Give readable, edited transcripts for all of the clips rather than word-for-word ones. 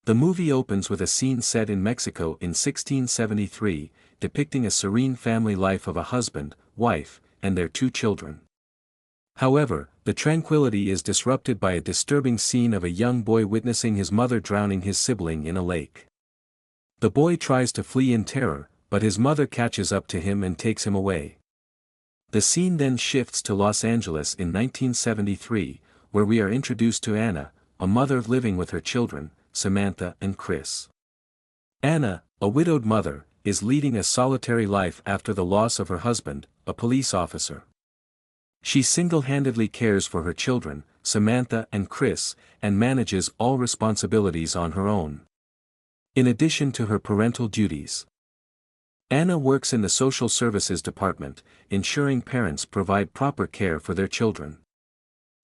The movie opens with a scene set in Mexico in 1673, depicting a serene family life of a husband, wife, and their two children. However, the tranquility is disrupted by a disturbing scene of a young boy witnessing his mother drowning his sibling in a lake. The boy tries to flee in terror, but his mother catches up to him and takes him away. The scene then shifts to Los Angeles in 1973, where we are introduced to Anna, a mother living with her children, Samantha and Chris. Anna, a widowed mother, is leading a solitary life after the loss of her husband, a police officer. She single-handedly cares for her children, Samantha and Chris, and manages all responsibilities on her own. In addition to her parental duties, Anna works in the social services department, ensuring parents provide proper care for their children.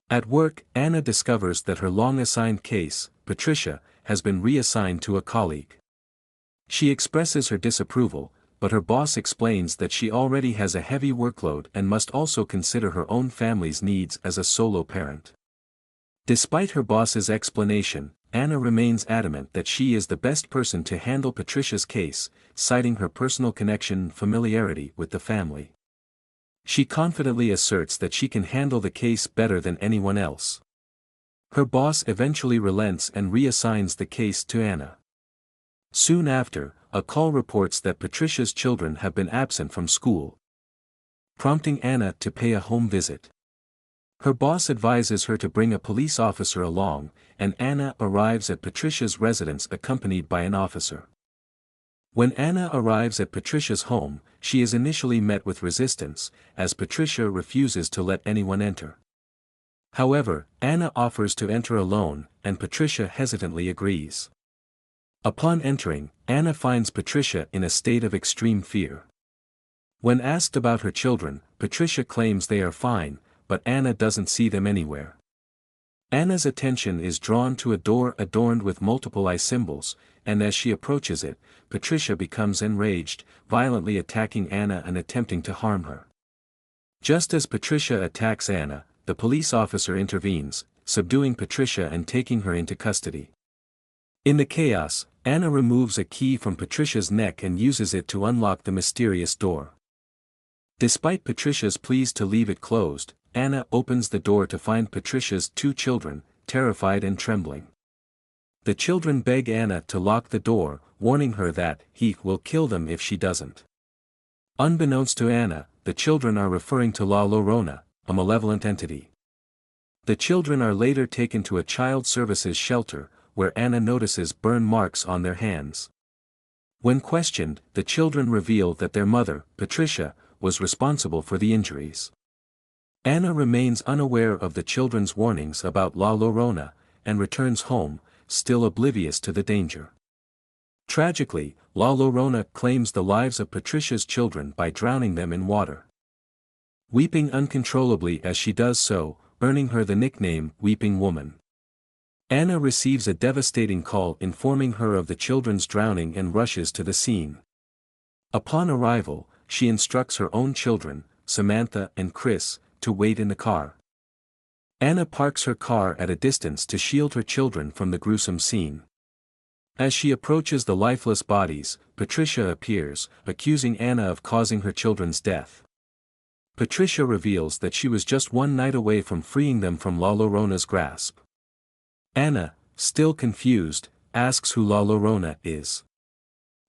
At work, Anna discovers that her long-assigned case, Patricia, has been reassigned to a colleague. She expresses her disapproval, but her boss explains that she already has a heavy workload and must also consider her own family's needs as a solo parent. Despite her boss's explanation, Anna remains adamant that she is the best person to handle Patricia's case, citing her personal connection and familiarity with the family. She confidently asserts that she can handle the case better than anyone else. Her boss eventually relents and reassigns the case to Anna. Soon after, a call reports that Patricia's children have been absent from school, prompting Anna to pay a home visit. Her boss advises her to bring a police officer along, and Anna arrives at Patricia's residence accompanied by an officer. When Anna arrives at Patricia's home, she is initially met with resistance, as Patricia refuses to let anyone enter. However, Anna offers to enter alone, and Patricia hesitantly agrees. Upon entering, Anna finds Patricia in a state of extreme fear. When asked about her children, Patricia claims they are fine, but Anna doesn't see them anywhere. Anna's attention is drawn to a door adorned with multiple eye symbols, and as she approaches it, Patricia becomes enraged, violently attacking Anna and attempting to harm her. Just as Patricia attacks Anna, the police officer intervenes, subduing Patricia and taking her into custody. In the chaos, Anna removes a key from Patricia's neck and uses it to unlock the mysterious door. Despite Patricia's pleas to leave it closed, Anna opens the door to find Patricia's two children, terrified and trembling. The children beg Anna to lock the door, warning her that he will kill them if she doesn't. Unbeknownst to Anna, the children are referring to La Llorona, a malevolent entity. The children are later taken to a child services shelter, where Anna notices burn marks on their hands. When questioned, the children reveal that their mother, Patricia, was responsible for the injuries. Anna remains unaware of the children's warnings about La Llorona, and returns home, still oblivious to the danger. Tragically, La Llorona claims the lives of Patricia's children by drowning them in water. Weeping uncontrollably as she does so, earning her the nickname Weeping Woman. Anna receives a devastating call informing her of the children's drowning and rushes to the scene. Upon arrival, she instructs her own children, Samantha and Chris, to wait in the car. Anna parks her car at a distance to shield her children from the gruesome scene. As she approaches the lifeless bodies, Patricia appears, accusing Anna of causing her children's death. Patricia reveals that she was just one night away from freeing them from La Llorona's grasp. Anna, still confused, asks who La Llorona is.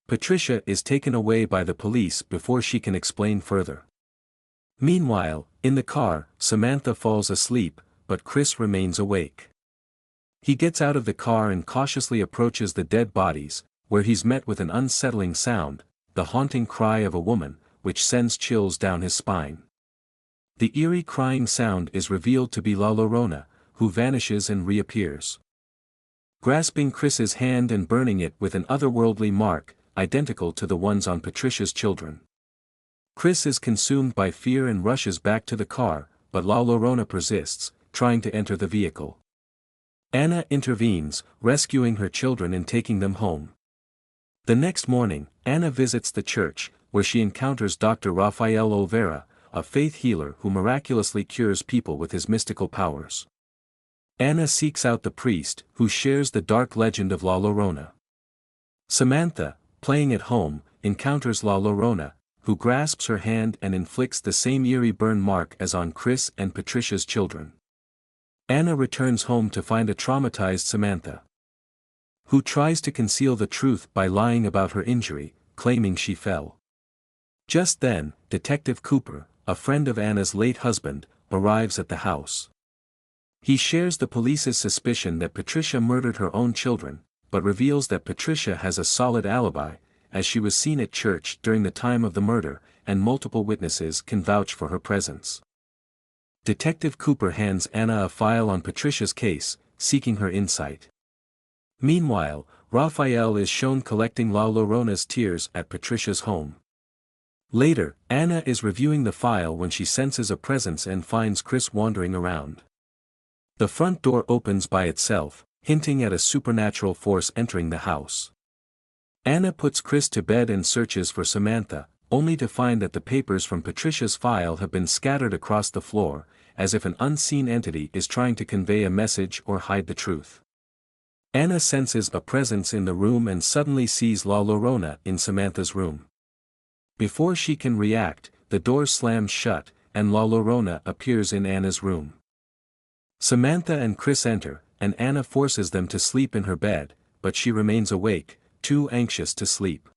Patricia is taken away by the police before she can explain further. Meanwhile, in the car, Samantha falls asleep, but Chris remains awake. He gets out of the car and cautiously approaches the dead bodies, where he's met with an unsettling sound, the haunting cry of a woman, which sends chills down his spine. The eerie crying sound is revealed to be La Llorona, who vanishes and reappears. Grasping Chris's hand and burning it with an otherworldly mark, identical to the ones on Patricia's children. Chris is consumed by fear and rushes back to the car, but La Llorona persists, trying to enter the vehicle. Anna intervenes, rescuing her children and taking them home. The next morning, Anna visits the church, where she encounters Dr. Rafael Olvera, a faith healer who miraculously cures people with his mystical powers. Anna seeks out the priest, who shares the dark legend of La Llorona. Samantha, playing at home, encounters La Llorona, who grasps her hand and inflicts the same eerie burn mark as on Chris and Patricia's children. Anna returns home to find a traumatized Samantha, who tries to conceal the truth by lying about her injury, claiming she fell. Just then, Detective Cooper, a friend of Anna's late husband, arrives at the house. He shares the police's suspicion that Patricia murdered her own children, but reveals that Patricia has a solid alibi, as she was seen at church during the time of the murder, and multiple witnesses can vouch for her presence. Detective Cooper hands Anna a file on Patricia's case, seeking her insight. Meanwhile, Raphael is shown collecting La Llorona's tears at Patricia's home. Later, Anna is reviewing the file when she senses a presence and finds Chris wandering around. The front door opens by itself, hinting at a supernatural force entering the house. Anna puts Chris to bed and searches for Samantha, only to find that the papers from Patricia's file have been scattered across the floor, as if an unseen entity is trying to convey a message or hide the truth. Anna senses a presence in the room and suddenly sees La Llorona in Samantha's room. Before she can react, the door slams shut, and La Llorona appears in Anna's room. Samantha and Chris enter, and Anna forces them to sleep in her bed, but she remains awake, too anxious to sleep.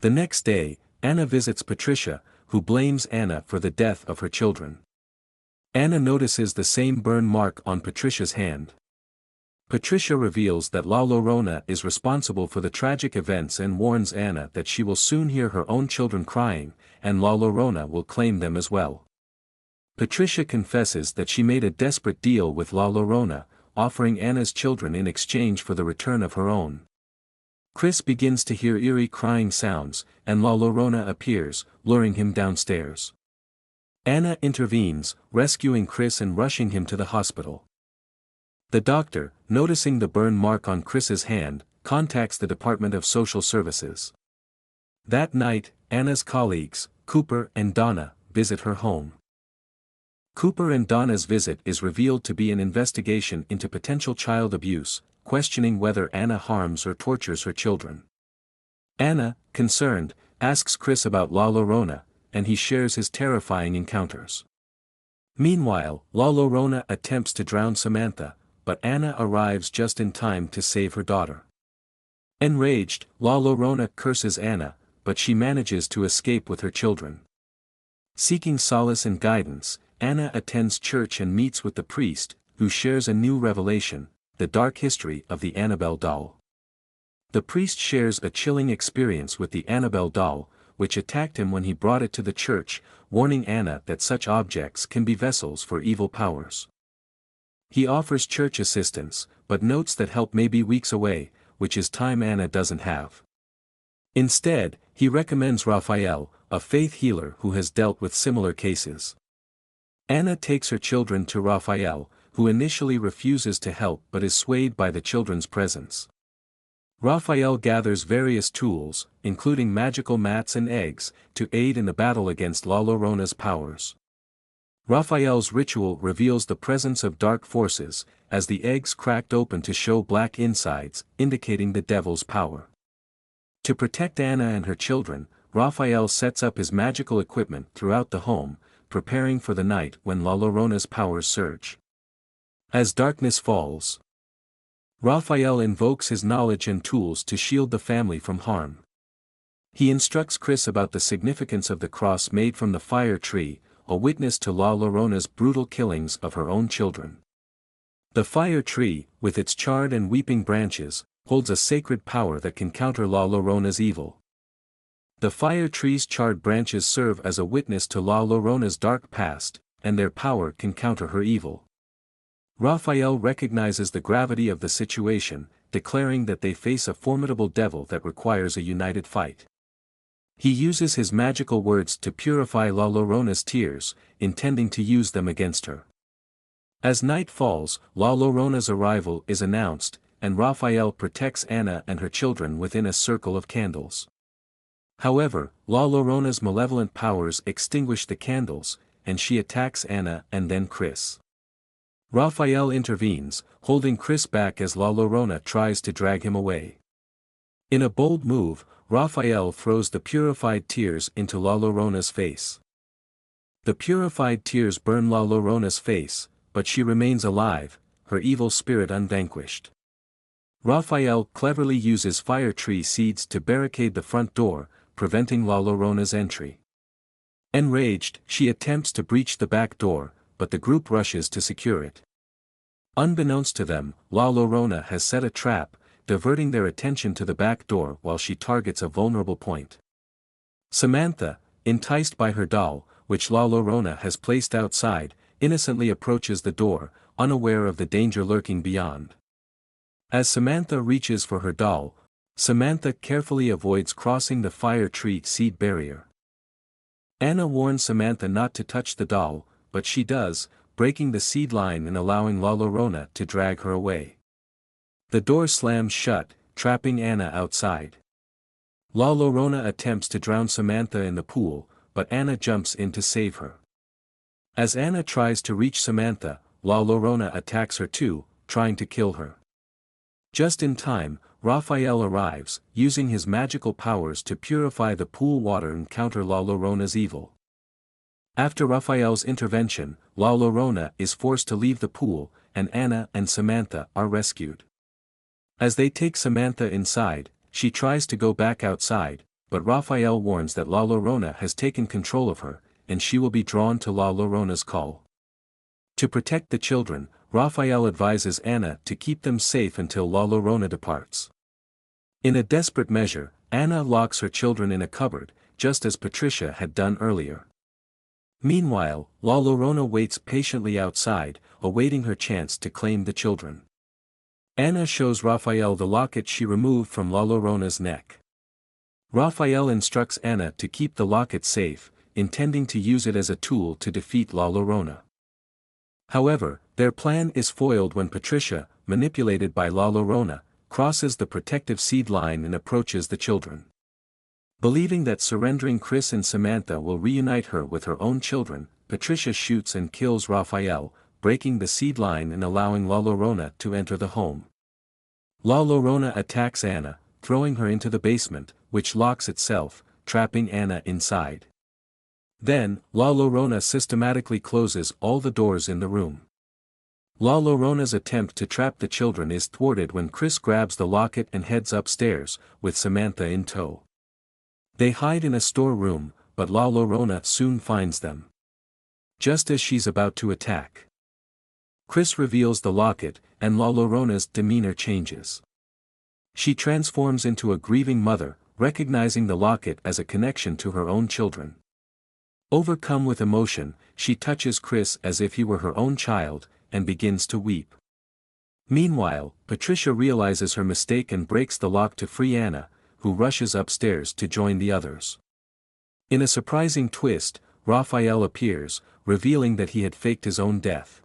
The next day, Anna visits Patricia, who blames Anna for the death of her children. Anna notices the same burn mark on Patricia's hand. Patricia reveals that La Llorona is responsible for the tragic events and warns Anna that she will soon hear her own children crying, and La Llorona will claim them as well. Patricia confesses that she made a desperate deal with La Llorona, offering Anna's children in exchange for the return of her own. Chris begins to hear eerie crying sounds, and La Llorona appears, luring him downstairs. Anna intervenes, rescuing Chris and rushing him to the hospital. The doctor, noticing the burn mark on Chris's hand, contacts the Department of Social Services. That night, Anna's colleagues, Cooper and Donna, visit her home. Cooper and Donna's visit is revealed to be an investigation into potential child abuse, questioning whether Anna harms or tortures her children. Anna, concerned, asks Chris about La Llorona, and he shares his terrifying encounters. Meanwhile, La Llorona attempts to drown Samantha, but Anna arrives just in time to save her daughter. Enraged, La Llorona curses Anna, but she manages to escape with her children. Seeking solace and guidance, Anna attends church and meets with the priest, who shares a new revelation, the dark history of the Annabelle doll. The priest shares a chilling experience with the Annabelle doll, which attacked him when he brought it to the church, warning Anna that such objects can be vessels for evil powers. He offers church assistance, but notes that help may be weeks away, which is time Anna doesn't have. Instead, he recommends Raphael, a faith healer who has dealt with similar cases. Anna takes her children to Raphael, who initially refuses to help but is swayed by the children's presence. Raphael gathers various tools, including magical mats and eggs, to aid in the battle against La Llorona's powers. Raphael's ritual reveals the presence of dark forces, as the eggs cracked open to show black insides, indicating the devil's power. To protect Anna and her children, Raphael sets up his magical equipment throughout the home, preparing for the night when La Llorona's powers surge. As darkness falls, Raphael invokes his knowledge and tools to shield the family from harm. He instructs Chris about the significance of the cross made from the fire tree, a witness to La Llorona's brutal killings of her own children. The fire tree, with its charred and weeping branches, holds a sacred power that can counter La Llorona's evil. The fire tree's charred branches serve as a witness to La Llorona's dark past, and their power can counter her evil. Raphael recognizes the gravity of the situation, declaring that they face a formidable devil that requires a united fight. He uses his magical words to purify La Llorona's tears, intending to use them against her. As night falls, La Llorona's arrival is announced, and Raphael protects Anna and her children within a circle of candles. However, La Llorona's malevolent powers extinguish the candles, and she attacks Anna and then Chris. Raphael intervenes, holding Chris back as La Llorona tries to drag him away. In a bold move, Raphael throws the purified tears into La Llorona's face. The purified tears burn La Llorona's face, but she remains alive, her evil spirit unvanquished. Raphael cleverly uses fire tree seeds to barricade the front door, preventing La Llorona's entry. Enraged, she attempts to breach the back door, but the group rushes to secure it. Unbeknownst to them, La Llorona has set a trap, diverting their attention to the back door while she targets a vulnerable point. Samantha, enticed by her doll, which La Llorona has placed outside, innocently approaches the door, unaware of the danger lurking beyond. As Samantha reaches for her doll, Samantha carefully avoids crossing the fire tree seed barrier. Anna warns Samantha not to touch the doll, but she does, breaking the seed line and allowing La Llorona to drag her away. The door slams shut, trapping Anna outside. La Llorona attempts to drown Samantha in the pool, but Anna jumps in to save her. As Anna tries to reach Samantha, La Llorona attacks her too, trying to kill her. Just in time, Raphael arrives, using his magical powers to purify the pool water and counter La Llorona's evil. After Raphael's intervention, La Llorona is forced to leave the pool, and Anna and Samantha are rescued. As they take Samantha inside, she tries to go back outside, but Raphael warns that La Llorona has taken control of her, and she will be drawn to La Llorona's call. To protect the children, Raphael advises Anna to keep them safe until La Llorona departs. In a desperate measure, Anna locks her children in a cupboard, just as Patricia had done earlier. Meanwhile, La Llorona waits patiently outside, awaiting her chance to claim the children. Anna shows Raphael the locket she removed from La Llorona's neck. Raphael instructs Anna to keep the locket safe, intending to use it as a tool to defeat La Llorona. However, their plan is foiled when Patricia, manipulated by La Llorona, crosses the protective seed line and approaches the children. Believing that surrendering Chris and Samantha will reunite her with her own children, Patricia shoots and kills Raphael, breaking the seed line and allowing La Llorona to enter the home. La Llorona attacks Anna, throwing her into the basement, which locks itself, trapping Anna inside. Then, La Llorona systematically closes all the doors in the room. La Llorona's attempt to trap the children is thwarted when Chris grabs the locket and heads upstairs, with Samantha in tow. They hide in a storeroom, but La Llorona soon finds them. Just as she's about to attack, Chris reveals the locket, and La Llorona's demeanor changes. She transforms into a grieving mother, recognizing the locket as a connection to her own children. Overcome with emotion, she touches Chris as if he were her own child, and begins to weep. Meanwhile, Patricia realizes her mistake and breaks the lock to free Anna, who rushes upstairs to join the others. In a surprising twist, Raphael appears, revealing that he had faked his own death.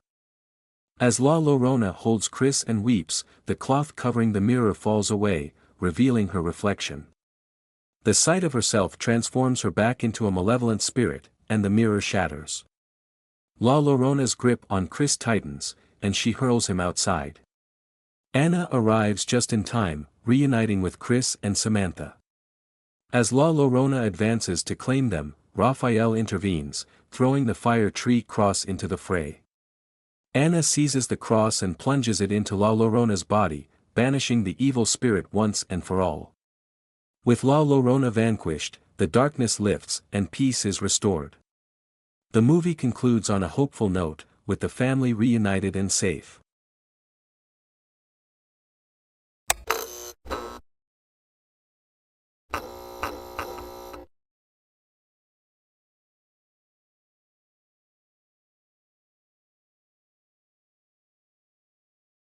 As La Llorona holds Chris and weeps, the cloth covering the mirror falls away, revealing her reflection. The sight of herself transforms her back into a malevolent spirit, and the mirror shatters. La Llorona's grip on Chris tightens, and she hurls him outside. Anna arrives just in time, reuniting with Chris and Samantha. As La Llorona advances to claim them, Raphael intervenes, throwing the fire tree cross into the fray. Anna seizes the cross and plunges it into La Llorona's body, banishing the evil spirit once and for all. With La Llorona vanquished, the darkness lifts and peace is restored. The movie concludes on a hopeful note, with the family reunited and safe.